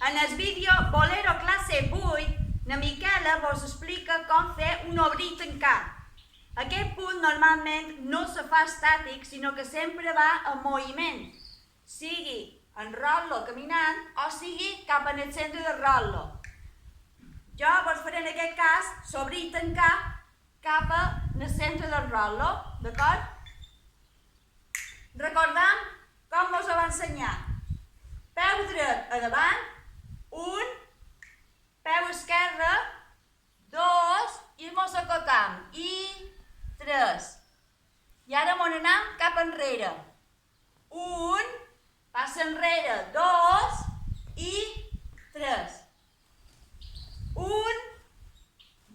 En el vídeo Bolero classe 8, la Miquela vos explica com fer un obrir i tancar. Aquest punt normalment no se fa estàtic, sinó que sempre va en moviment, sigui en rotllo caminant o sigui cap en el centre del rotllo. Jo vos faré en aquest cas s'obrir i tancar cap al centre del rotllo, d'acord? Recordem com vos ho va ensenyar. Peu dret a davant, 1, peu esquerre, 2, i mos acotam, i 3. I ara mos anem cap enrere. 1, passa enrere, 2 i 3. 1,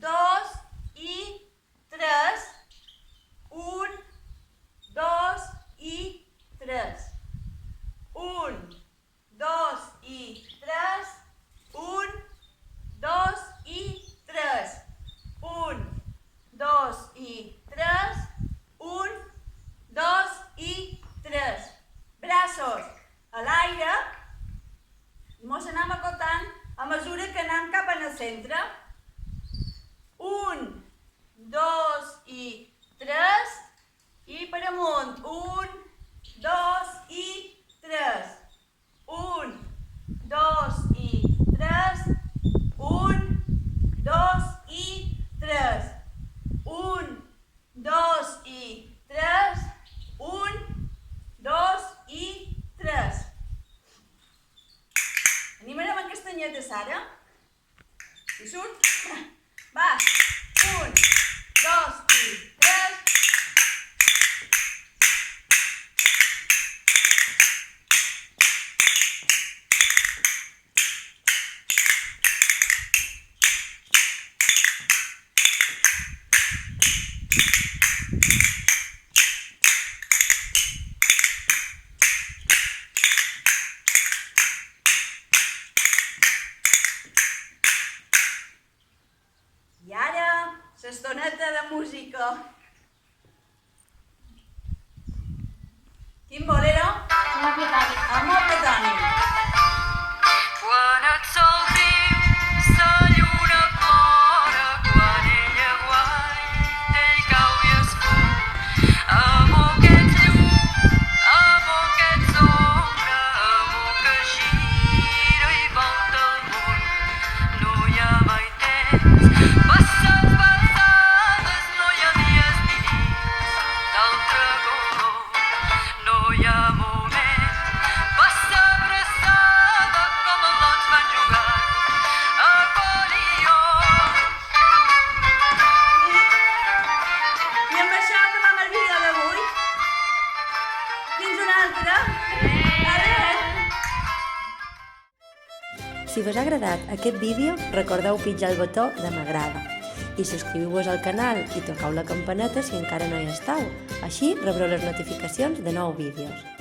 2 i 3. 1, 2 i 3. 1, 2 i 3. 1, 2 i 3. 1, 2 i 3. 1, 2 i 3. Braços a l'aire i mos anem acotant a mesura que anem cap en el centre. 1, 2 i 3 i per amunt. 1, 2 i 3. 1, 2 i 3. 1, 2 i 3. 1, 2 i 3. 1, 2 i 3. Animarem en castanyeta, Sara? Si surt? Va! 1, 2 i 3. I ara, l'estoneta de música. Quin bolero? Amor platònic. Quan el sol diu sa lluna plora, quan ella guaita i cau i es fon, amb aquest llum, amb aquest ombra, amb que gira i volta el món. No hi ha mai temps, passat passades, no hi ha dies ni nits d'altre color. No hi ha moment, passa abraçada com els lots van jugar a polió. I amb això acabem el vídeo d'avui. Fins una altra. Adéu. Si vos ha agradat aquest vídeo, recordeu pitjar el botó de m'agrada i subscriviu-vos al canal i tocau la campaneta si encara no hi esteu. Així rebreu les notificacions de nous vídeos.